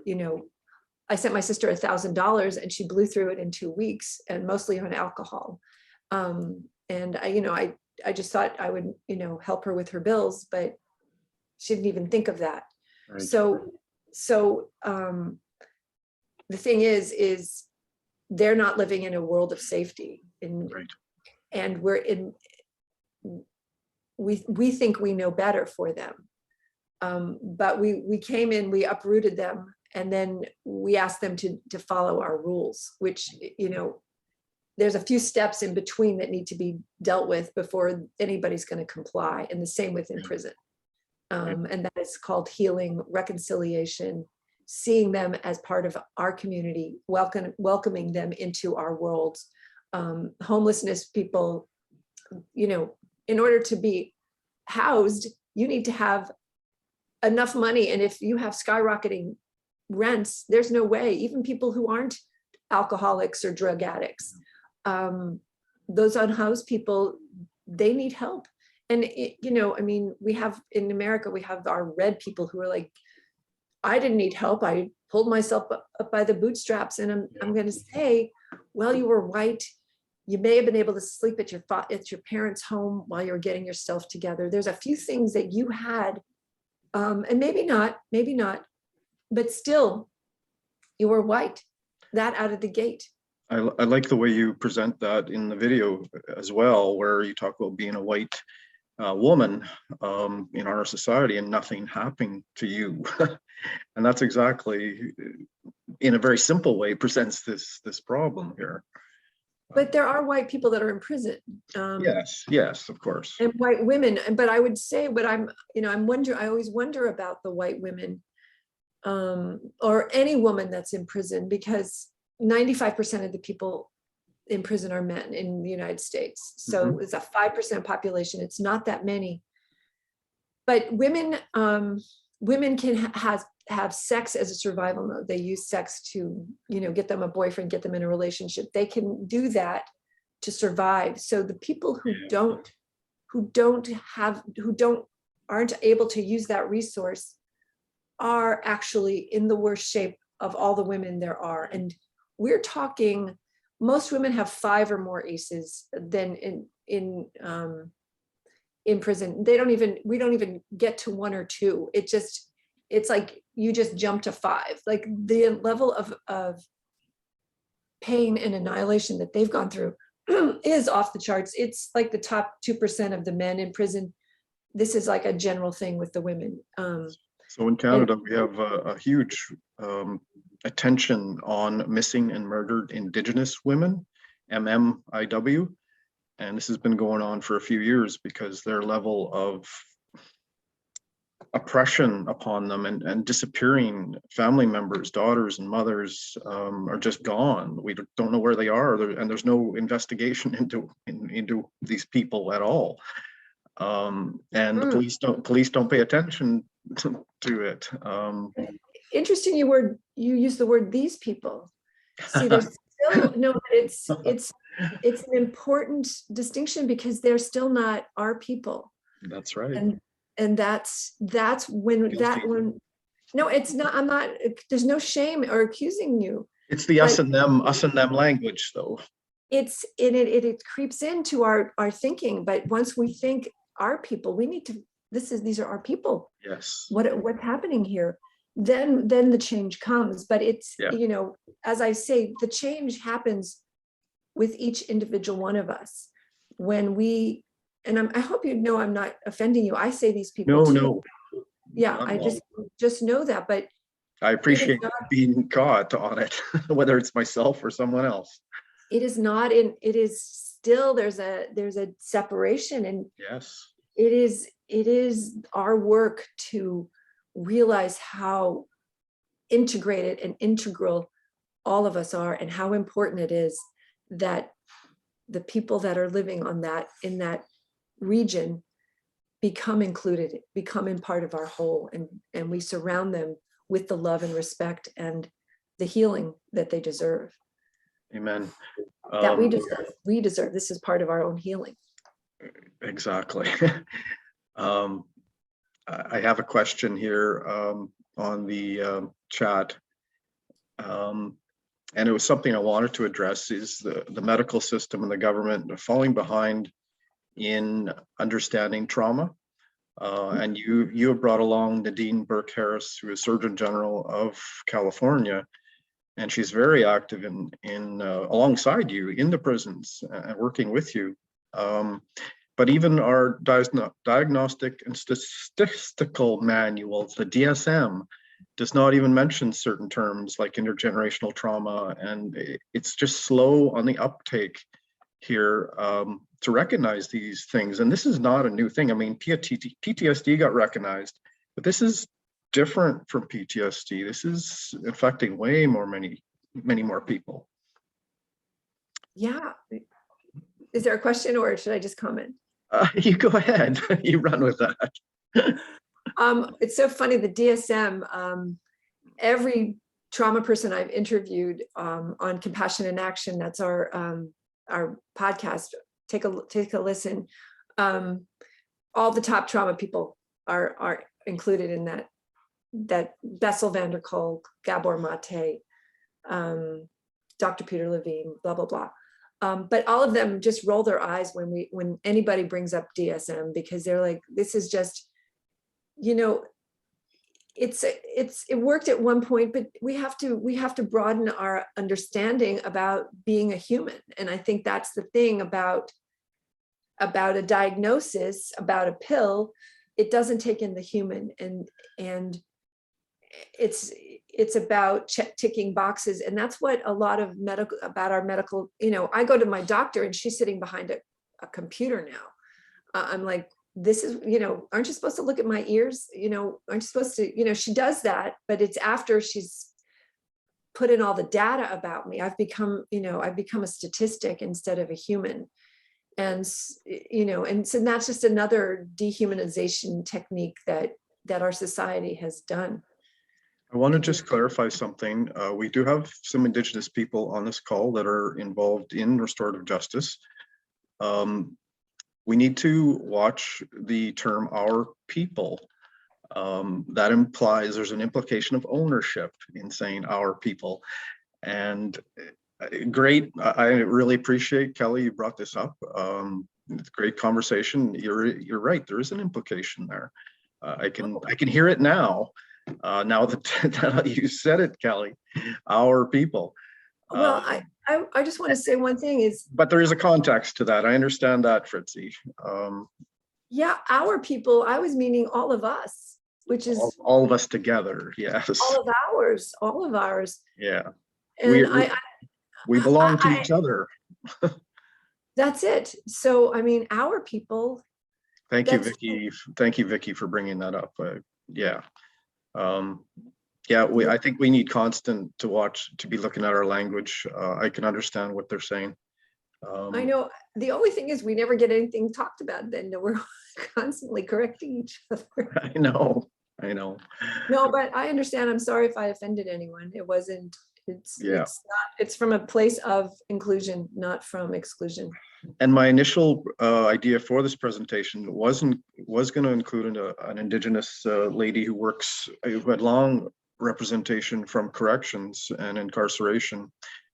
I sent my sister $1,000 and she blew through it in 2 weeks, and mostly on alcohol. And I just thought I would, help her with her bills, but she didn't even think of that. Right. So the thing is they're not living in a world of safety, Right. and we think we know better for them. But we came in, we uprooted them, and then we asked them to follow our rules, which, there's a few steps in between that need to be dealt with before anybody's going to comply. And the same with in prison. And that is called healing, reconciliation, seeing them as part of our community, welcoming them into our worlds. Homelessness people, in order to be housed, you need to have enough money. And if you have skyrocketing rents, there's no way, even people who aren't alcoholics or drug addicts, those unhoused people, they need help. And we have in America, we have our red people who are like, I didn't need help. I pulled myself up by the bootstraps. And I'm going to say, well, you were white. You may have been able to sleep at your parents' home while you were getting yourself together. There's a few things that you had, and maybe not, but still, you were white. That out of the gate. I like the way you present that in the video as well, where you talk about being a white woman in our society and nothing happening to you. And that's exactly, in a very simple way, presents this problem here. But there are white people that are in prison. Yes, of course. And white women. But I would say, but I always wonder about the white women, or any woman that's in prison, because 95% of the people in prison are men in the United States. So it's a 5% population. It's not that many. But women can have sex as a survival mode. They use sex to, get them a boyfriend, get them in a relationship. They can do that to survive. So the people aren't able to use that resource are actually in the worst shape of all the women there are. And we're talking, most women have 5 or more ACEs than in prison. We don't even get to 1 or 2. It's like you just jump to 5. Like the level of pain and annihilation that they've gone through is off the charts. It's like the top 2% of the men in prison. This is like a general thing with the women. So in Canada, we have a huge attention on missing and murdered Indigenous women, MMIW. And this has been going on for a few years because their level of oppression upon them and disappearing family members, daughters and mothers are just gone. We don't know where they are, and there's no investigation into these people at all. And the police don't pay attention to it. Interesting, you use the word "these people." See, there's still no. It's an important distinction because they're still not our people. That's right. And that's when Guilty. No, it's not. I'm not. There's no shame or accusing you. It's the us and them language, though. It creeps into our thinking. But once we think our people, we need to. These are our people. Yes. What's happening here? Then the change comes. But it's as I say, the change happens with each individual one of us when we. And I hope you know I'm not offending you. I say these people. No. Yeah, I just know that. But I appreciate being caught on it, whether it's myself or someone else. It is not in. It is still there's a separation, and yes, it is our work to realize how integrated and integral all of us are, and how important it is that the people that are living in that region become included, become in part of our whole, and we surround them with the love and respect and the healing that they deserve. Amen. That we deserve. This is part of our own healing. Exactly. I have a question here on the chat. And it was something I wanted to address, is the medical system and the government falling behind in understanding trauma. And you have brought along Nadine Burke-Harris, who is Surgeon General of California, and she's very active in alongside you in the prisons and working with you. But even our diagnostic and statistical manuals, the DSM, does not even mention certain terms like intergenerational trauma, and it's just slow on the uptake here to recognize these things. And this is not a new thing. I mean, PTSD got recognized, but this is different from PTSD. This is affecting way more, many more people. Yeah. Is there a question, or should I just comment? You go ahead. You run with that. It's so funny, the DSM, every trauma person I've interviewed on Compassion in Action, that's our podcast, take a listen. All the top trauma people are included in that Bessel van der Kolk, Gabor Mate, Dr. Peter Levine, blah, blah, blah. But all of them just roll their eyes when anybody brings up DSM, because they're like, this is just, you know, it worked at one point, but we have to broaden our understanding about being a human. And I think that's the thing about a diagnosis, about a pill. It doesn't take in the human, and it's about ticking boxes. And that's what a lot of our medical, you know, I go to my doctor and she's sitting behind a computer now. I'm like, this is, you know, aren't you supposed to look at my ears? You know, aren't you supposed to, you know, she does that, but it's after she's put in all the data about me. I've become a statistic instead of a human. And, you know, and so that's just another dehumanization technique that our society has done. I want to just clarify something. We do have some Indigenous people on this call that are involved in restorative justice. We need to watch the term "our people." That implies there's an implication of ownership in saying "our people." And great, I really appreciate, Kelly, you brought this up. It's a great conversation. You're right, there is an implication there. I can hear it now. Now that you said it, Kelly, our people. Well, I just want to say one thing is, but there is a context to that. I understand that, Fritzi. Yeah, our people, I was meaning all of us, which is all of us together. Yes. All of ours. Yeah. And we belong to each other. That's it. So, I mean, our people. Thank you, Vicky. Thank you, Vicky, for bringing that up. Yeah. I think we need constant to be looking at our language. I can understand what they're saying. I know. The only thing is we never get anything talked about then. We're constantly correcting each other. I know. No, but I understand. I'm sorry if I offended anyone. It wasn't, it's from a place of inclusion, not from exclusion. And my initial idea for this presentation was going to include an Indigenous lady who had long representation from corrections and incarceration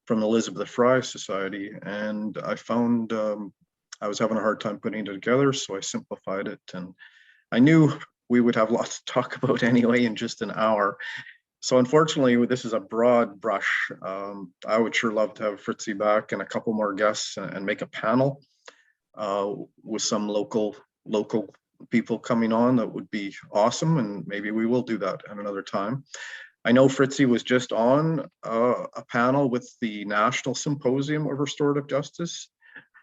from the Elizabeth Fry Society. And I found I was having a hard time putting it together, so I simplified it. And I knew we would have lots to talk about anyway in just an hour. So unfortunately, this is a broad brush. I would sure love to have Fritzi back and a couple more guests and make a panel with some local people coming on. That would be awesome. And maybe we will do that at another time. I know Fritzi was just on a panel with the National Symposium of Restorative Justice.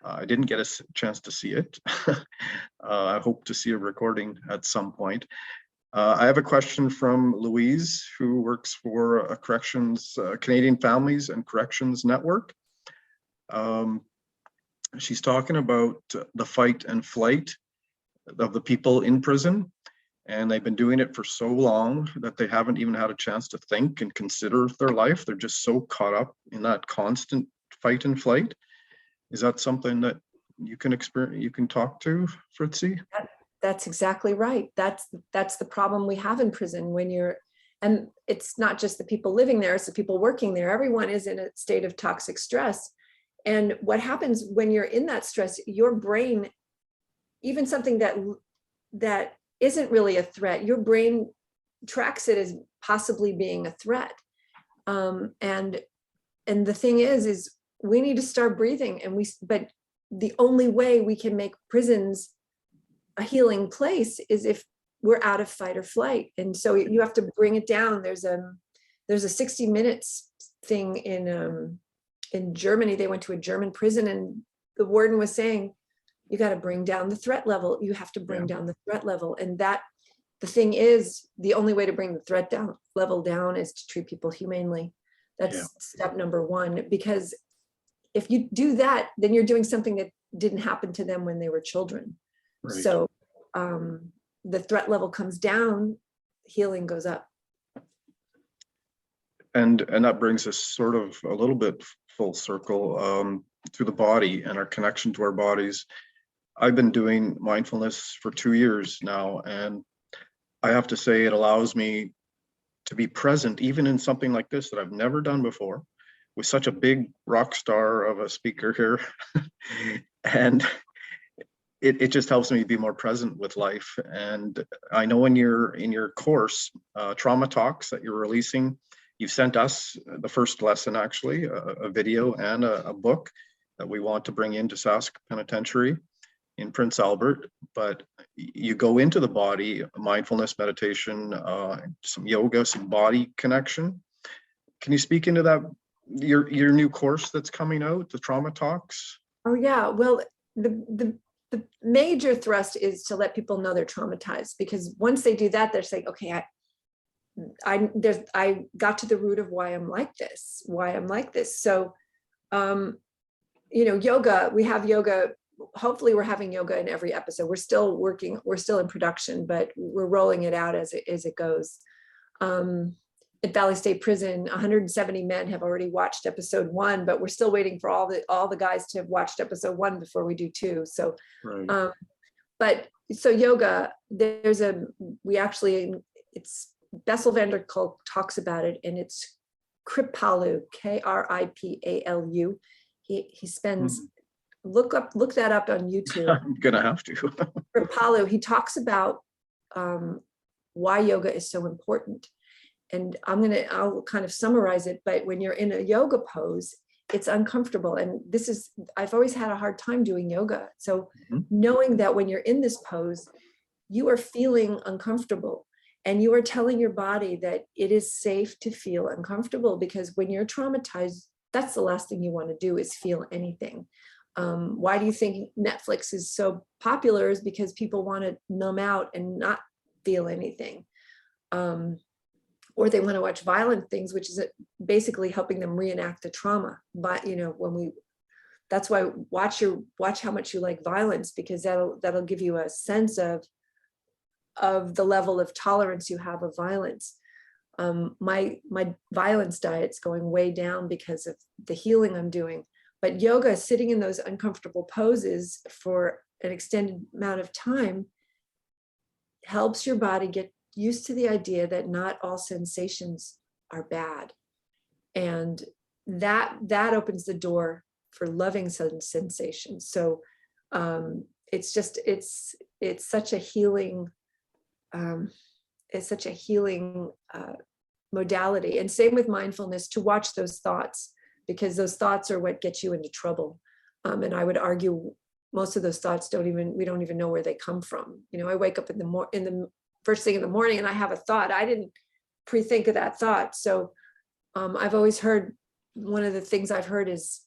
I didn't get a chance to see it. I hope to see a recording at some point. I have a question from Louise, who works for a Canadian Families and Corrections Network. She's talking about the fight and flight of the people in prison, and they've been doing it for so long that they haven't even had a chance to think and consider their life. They're just so caught up in that constant fight and flight. Is that something that you can experience, you can talk to, Fritzi? That's exactly right. That's the problem we have in prison. When you're And it's not just the people living there, it's the people working there. Everyone is in a state of toxic stress. And what happens when you're in that stress, your brain, even something that isn't really a threat, your brain tracks it as possibly being a threat. And the thing is we need to start breathing, but the only way we can make prisons a healing place is if we're out of fight or flight. And so you have to bring it down. There's a 60 Minutes thing in Germany. They went to a German prison, and the warden was saying, you got to bring down the threat level. You have to bring down the threat level. And that the thing is, the only way to bring the threat level down is to treat people humanely. That's step number one, because if you do that, then you're doing something that didn't happen to them when they were children. Right. So the threat level comes down, healing goes up. And that brings us sort of a little bit full circle to the body and our connection to our bodies. I've been doing mindfulness for 2 years now, and I have to say it allows me to be present even in something like this that I've never done before, with such a big rock star of a speaker here. And it just helps me be more present with life. And I know in your course, Trauma Talks that you're releasing, you've sent us the first lesson, actually, a video and a book that we want to bring into Sask Penitentiary in Prince Albert. But you go into the body, mindfulness, meditation, some yoga, some body connection. Can you speak into that, your new course that's coming out, the Trauma Talks? Oh yeah, well, the major thrust is to let people know they're traumatized, because once they do that, they're saying, okay, I got to the root of why I'm like this. So, yoga, we have yoga. Hopefully we're having yoga in every episode. We're still in production, but we're rolling it out as it goes. At Valley State Prison, 170 men have already watched episode 1, but we're still waiting for all the guys to have watched episode 1 before we do 2. So, Right. So yoga, it's Bessel van der Kolk talks about it, and it's Kripalu, Kripalu. He spends, look that up on YouTube. I'm gonna have to. Kripalu, he talks about why yoga is so important. And I'll kind of summarize it, but when you're in a yoga pose, it's uncomfortable. And I've always had a hard time doing yoga. So knowing that when you're in this pose, you are feeling uncomfortable, and you are telling your body that it is safe to feel uncomfortable, because when you're traumatized, that's the last thing you want to do is feel anything. Why do you think Netflix is so popular? Is because people want to numb out and not feel anything. Or they want to watch violent things, which is basically helping them reenact the trauma. But that's why watch how much you like violence, because that'll give you a sense of the level of tolerance you have of violence. My violence diet's going way down because of the healing I'm doing. But yoga, sitting in those uncomfortable poses for an extended amount of time, helps your body get used to the idea that not all sensations are bad. And that opens the door for loving sensations. So it's such a healing, modality. And same with mindfulness, to watch those thoughts, because those thoughts are what get you into trouble. And I would argue most of those thoughts we don't even know where they come from. I wake up in the first thing in the morning and I have a thought. I didn't pre-think of that thought. So I've always heard, one of the things I've heard is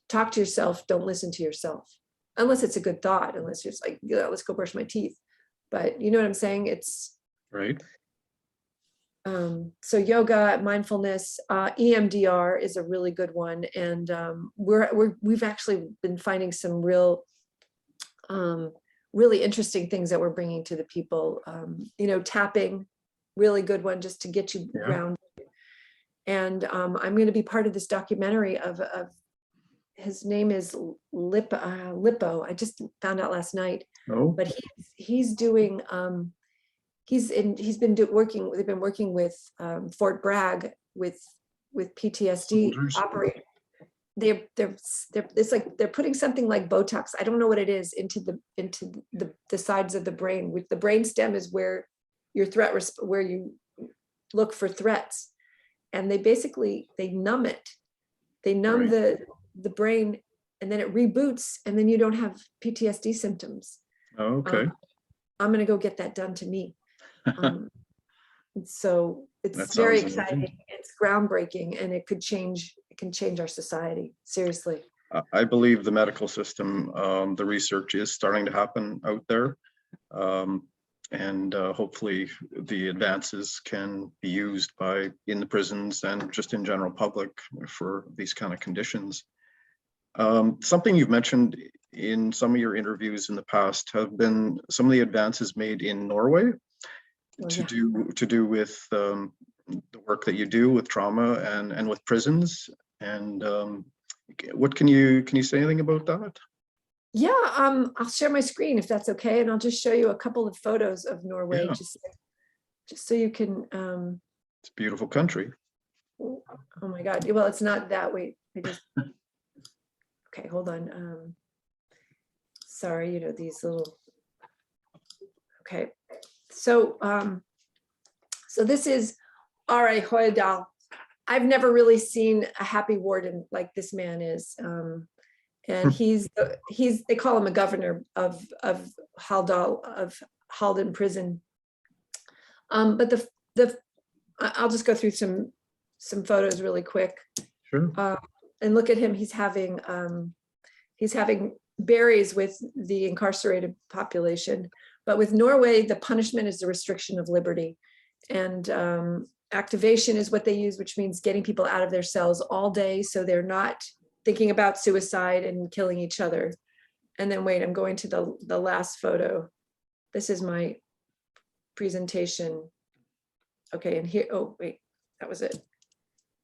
talk to yourself, don't listen to yourself. Unless it's a good thought, unless you're just like, yeah, let's go brush my teeth. But you know what I'm saying? It's Right. So yoga, mindfulness, EMDR is a really good one. And we've actually been finding some really interesting things that we're bringing to the people. Tapping, really good one, just to get you grounded. And I'm going to be part of this documentary of his name is Lippo. I just found out last night. Oh. But he's doing He's been working. They've been working with Fort Bragg with PTSD Soldiers. operators. It's like they're putting something like Botox. I don't know what it is into the sides of the brain. With the brain stem is where your where you look for threats, and they numb it. They numb Right. the brain, and then it reboots, and then you don't have PTSD symptoms. Okay. I'm gonna go get that done to me. So That it's very sounds amazing. exciting. It's groundbreaking, and it can change our society. Seriously. I believe the medical system, the research is starting to happen out there. And hopefully the advances can be used in the prisons and just in general public for these kind of conditions. Something you've mentioned in some of your interviews in the past have been some of the advances made in Norway to do with the work that you do with trauma and with prisons. And what can you say anything about that? Yeah, I'll share my screen if that's okay, and I'll just show you a couple of photos of Norway, Yeah. just so you can. It's a beautiful country. Oh my God! Well, it's not that way. Okay, hold on. Sorry, these little. Okay, so so this is R.A. Hoydal. I've never really seen a happy warden like this man is. And they call him a governor of Halden prison. But I'll just go through some photos really quick. Sure. And look at him. He's having berries with the incarcerated population. But with Norway, the punishment is the restriction of liberty, and activation is what they use, which means getting people out of their cells all day so they're not thinking about suicide and killing each other. And then wait, I'm going to the last photo. This is my presentation. Okay, and here, oh wait, that was it.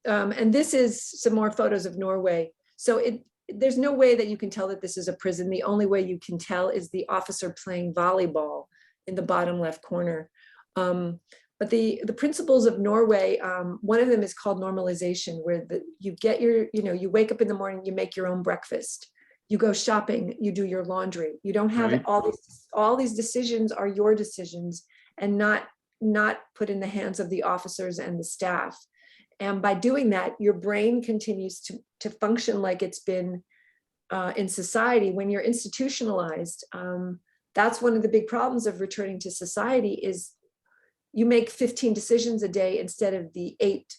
And this is some more photos of Norway. So there's no way that you can tell that this is a prison. The only way you can tell is the officer playing volleyball in the bottom left corner. But the principles of Norway, one of them is called normalization, where you get you wake up in the morning, you make your own breakfast, you go shopping, you do your laundry. You don't have Right. all these decisions are your decisions and not put in the hands of the officers and the staff. And by doing that, your brain continues to function like it's been in society. When you're institutionalized, that's one of the big problems of returning to society is you make 15 decisions a day instead of the 8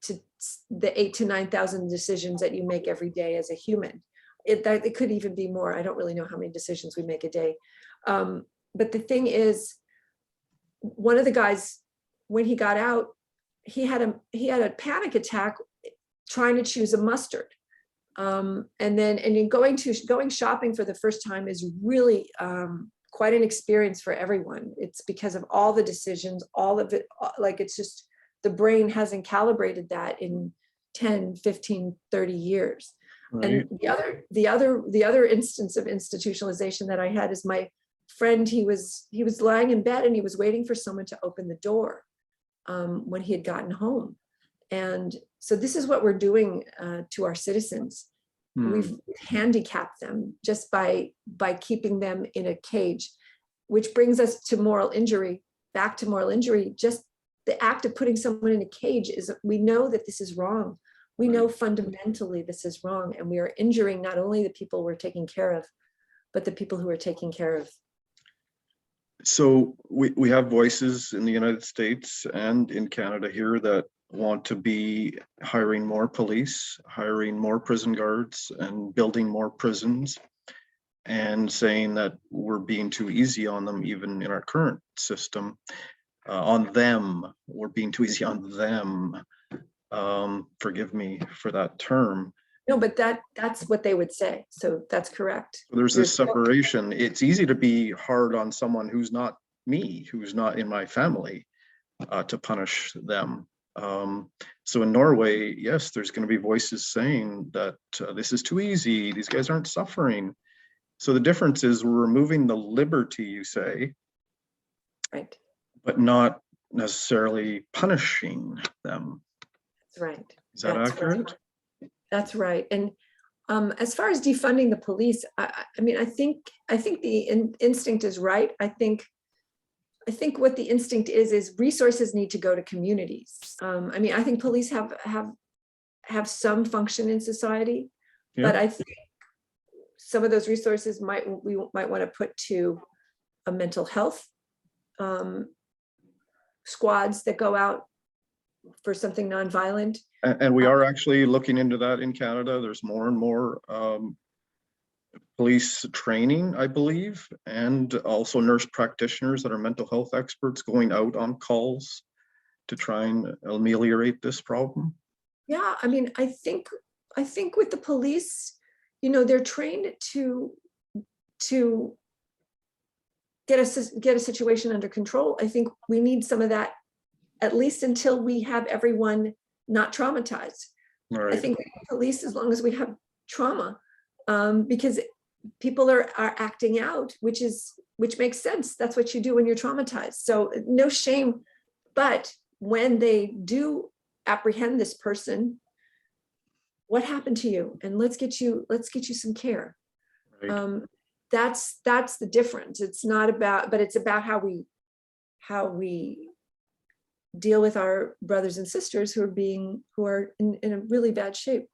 to 9,000 decisions that you make every day as a human. It could even be more. I don't really know how many decisions we make a day. But the thing is, one of the guys, when he got out, he had a panic attack trying to choose a mustard. And then going shopping for the first time is really quite an experience for everyone. It's because of all the decisions, all of it, like it's just, the brain hasn't calibrated that in 10, 15, 30 years. Right. And the other instance of institutionalization that I had is my friend, he was lying in bed and he was waiting for someone to open the door when he had gotten home. And so this is what we're doing to our citizens. We've handicapped them just by keeping them in a cage, which brings us to moral injury, back to moral injury. Just the act of putting someone in a cage we know that this is wrong. We know fundamentally this is wrong, and we are injuring not only the people we're taking care of, but the people who are taking care of. So we have voices in the United States and in Canada here that want to be hiring more police, hiring more prison guards, and building more prisons, and saying that we're being too easy on them, even in our current system. On them, we're being too easy on them. Forgive me for that term. No, but that's what they would say. So that's correct. There's this separation. It's easy to be hard on someone who's not me, who's not in my family, to punish them. So in Norway, yes, there's going to be voices saying that this is too easy. These guys aren't suffering. So the difference is we're removing the liberty, you say, right, but not necessarily punishing them. That's right. Is that That's accurate? right. That's right. And as far as defunding the police, I mean, I think the instinct is right. I think what the instinct is resources need to go to communities. I mean, I think police have some function in society, but Yeah. I think some of those resources we might want to put to a mental health squads that go out for something nonviolent. And we are actually looking into that in Canada. There's more and more police training, I believe, and also nurse practitioners that are mental health experts going out on calls to try and ameliorate this problem. Yeah, I mean, I think with the police, you know, they're trained to get a situation under control. I think we need some of that, at least until we have everyone not traumatized. Right. I think police, as long as we have trauma, because people are acting out, which makes sense. That's what you do when you're traumatized. So no shame, but when they do apprehend this person, what happened to you? And let's get you some care. Right. That's the difference. It's not about, but it's about how we deal with our brothers and sisters who are in a really bad shape.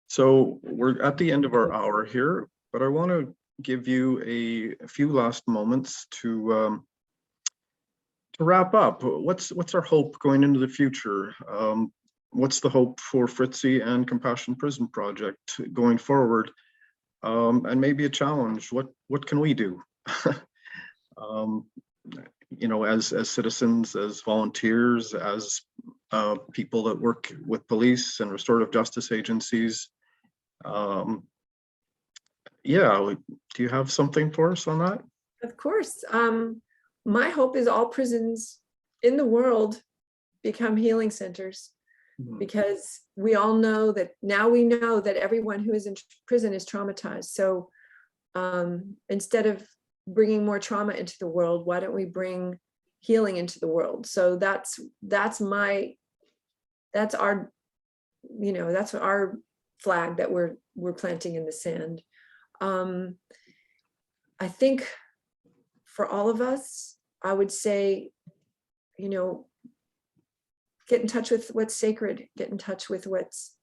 So we're at the end of our hour here, but I want to give you a few last moments to wrap up. What's our hope going into the future? What's the hope for Fritzi and Compassion Prison Project going forward? And maybe a challenge. What can we do? You know, as citizens, as volunteers, as people that work with police and restorative justice agencies. Yeah, do you have something for us on that? Of course. My hope is all prisons in the world become healing centers, because we all know that now we know that everyone who is in prison is traumatized. So instead of bringing more trauma into the world, why don't we bring healing into the world? So that's our, you know, that's our flag that we're planting in the sand. I think for all of us, I would say, you know, get in touch with what's sacred, get in touch with what's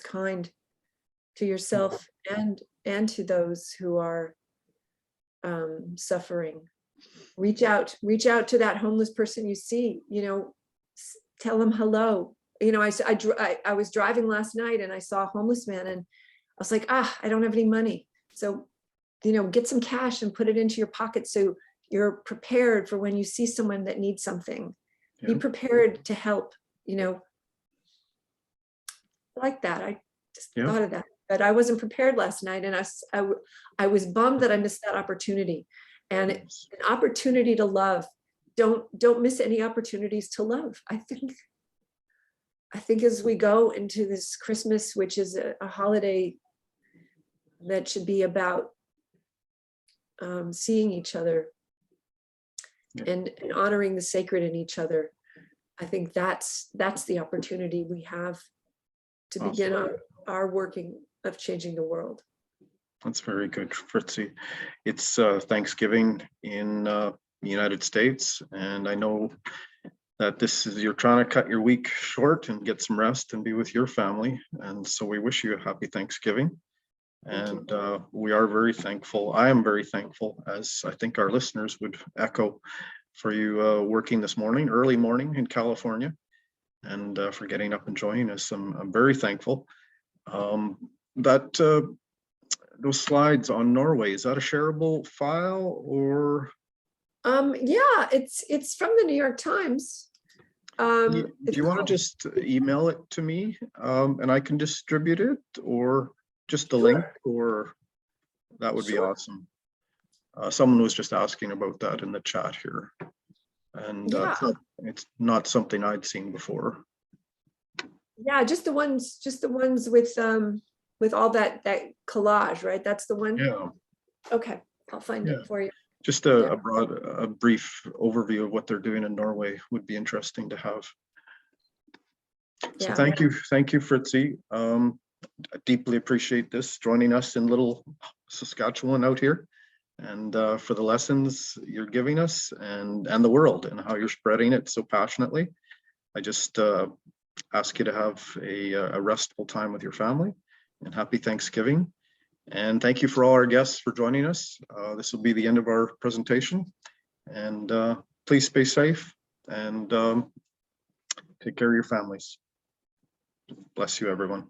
kind to yourself and to those who are suffering. Reach out to that homeless person you see, you know, tell them hello. You know, I was driving last night and I saw a homeless man and I was like, I don't have any money. So, you know, get some cash and put it into your pocket so you're prepared for when you see someone that needs something. Be prepared to help, you know, like that. I just thought of that, but I wasn't prepared last night, and I was bummed that I missed that opportunity. And an opportunity to love. Don't miss any opportunities to love. I think as we go into this Christmas, which is a holiday that should be about seeing each other and honoring the sacred in each other. I think that's the opportunity we have to begin our working of changing the world. That's very good, Fritzi. It's Thanksgiving in the United States, and I know that you're trying to cut your week short and get some rest and be with your family. And so we wish you a happy Thanksgiving. And we are very thankful. I am very thankful, as I think our listeners would echo, for you working this morning, early morning in California, and for getting up and joining us. I'm very thankful. Those slides on Norway, is that a shareable file or? Yeah, it's from the New York Times. Do you want to just email it to me and I can distribute it, or just the link, or that would be awesome. Someone was just asking about that in the chat here, and it's not something I'd seen before. Yeah, just the ones with all that collage, right? That's the one. Yeah. Okay, I'll find it for you. just Yeah. a brief overview of what they're doing in Norway would be interesting to have. So Yeah. thank you, Fritzi. I deeply appreciate this, joining us in little Saskatchewan out here, and for the lessons you're giving us and the world, and how you're spreading it so passionately. I just ask you to have a restful time with your family, and happy Thanksgiving. And thank you for all our guests for joining us. This will be the end of our presentation, and please stay safe and take care of your families. Bless you, everyone.